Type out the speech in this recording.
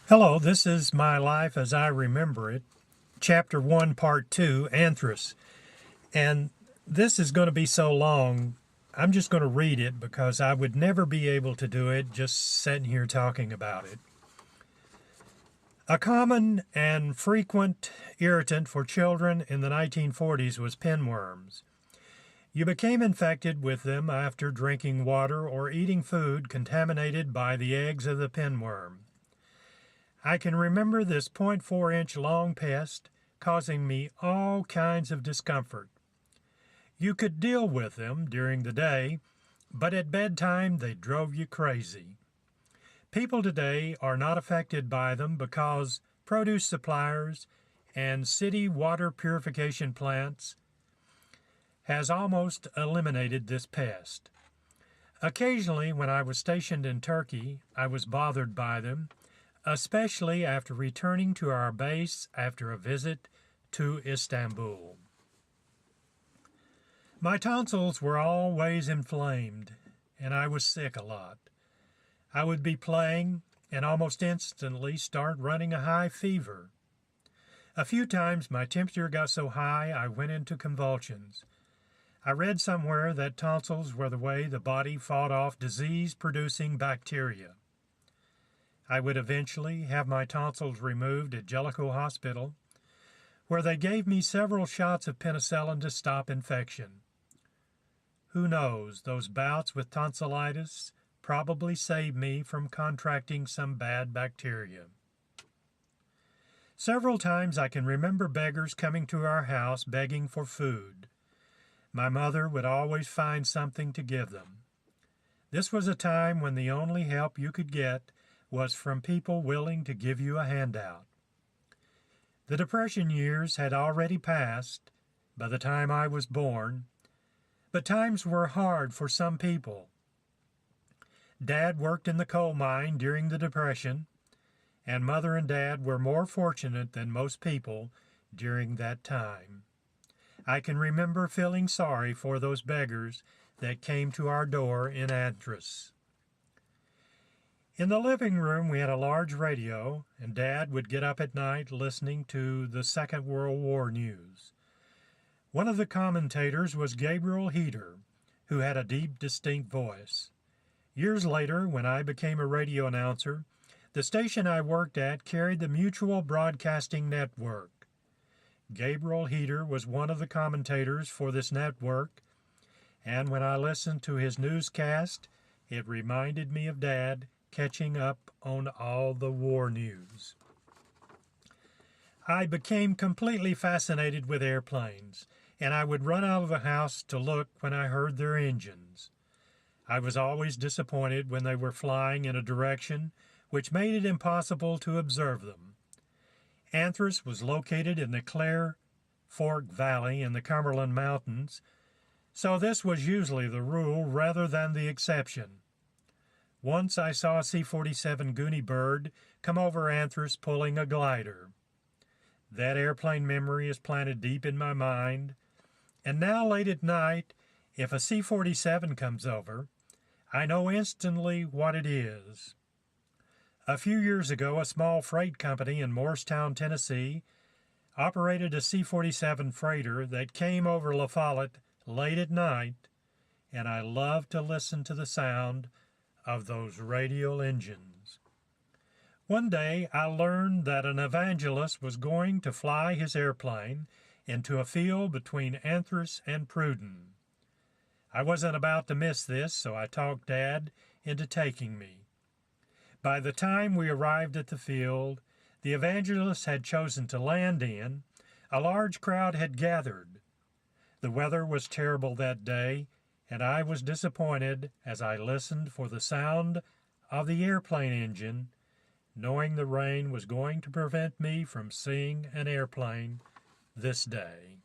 Hello, this is My Life as I Remember It, Chapter 1, Part 2, Anthras. And this is going to be so long, I'm just going to read it because I would never be able to do it just sitting here talking about it. A common and frequent irritant for children in the 1940s was pinworms. You became infected with them after drinking water or eating food contaminated by the eggs of the pinworm. I can remember this 0.4-inch long pest causing me all kinds of discomfort. You could deal with them during the day, but at bedtime they drove you crazy. People today are not affected by them because produce suppliers and city water purification plants has almost eliminated this pest. Occasionally, when I was stationed in Turkey, I was bothered by them, especially after returning to our base after a visit to Istanbul. My tonsils were always inflamed, and I was sick a lot. I would be playing and almost instantly start running a high fever. A few times my temperature got so high I went into convulsions. I read somewhere that tonsils were the way the body fought off disease-producing bacteria. I would eventually have my tonsils removed at Jellicoe Hospital, where they gave me several shots of penicillin to stop infection. Who knows, those bouts with tonsillitis probably saved me from contracting some bad bacteria. Several times I can remember beggars coming to our house begging for food. My mother would always find something to give them. This was a time when the only help you could get was from people willing to give you a handout. The Depression years had already passed by the time I was born, but times were hard for some people. Dad worked in the coal mine during the Depression, and Mother and Dad were more fortunate than most people during that time. I can remember feeling sorry for those beggars that came to our door in Anthras. In the living room, we had a large radio, and Dad would get up at night listening to the Second World War news. One of the commentators was Gabriel Heater, who had a deep, distinct voice. Years later, when I became a radio announcer, the station I worked at carried the Mutual Broadcasting Network. Gabriel Heater was one of the commentators for this network, and when I listened to his newscast, it reminded me of Dad catching up on all the war news. I became completely fascinated with airplanes, and I would run out of the house to look when I heard their engines. I was always disappointed when they were flying in a direction which made it impossible to observe them. Anthras was located in the Clear Fork Valley in the Cumberland Mountains, so this was usually the rule rather than the exception. Once I saw a C-47 Goonie bird come over Anthras pulling a glider. That airplane memory is planted deep in my mind, and now late at night, if a C-47 comes over, I know instantly what it is. A few years ago, a small freight company in Morristown, Tennessee, operated a C-47 freighter that came over La Follette late at night, and I loved to listen to the sound of those radial engines. One day I learned that an evangelist was going to fly his airplane into a field between Anthras and Pruden. I wasn't about to miss this, so I talked Dad into taking me. By the time we arrived at the field, the evangelist had chosen to land in. A large crowd had gathered. The weather was terrible that day, and I was disappointed as I listened for the sound of the airplane engine, knowing the rain was going to prevent me from seeing an airplane this day.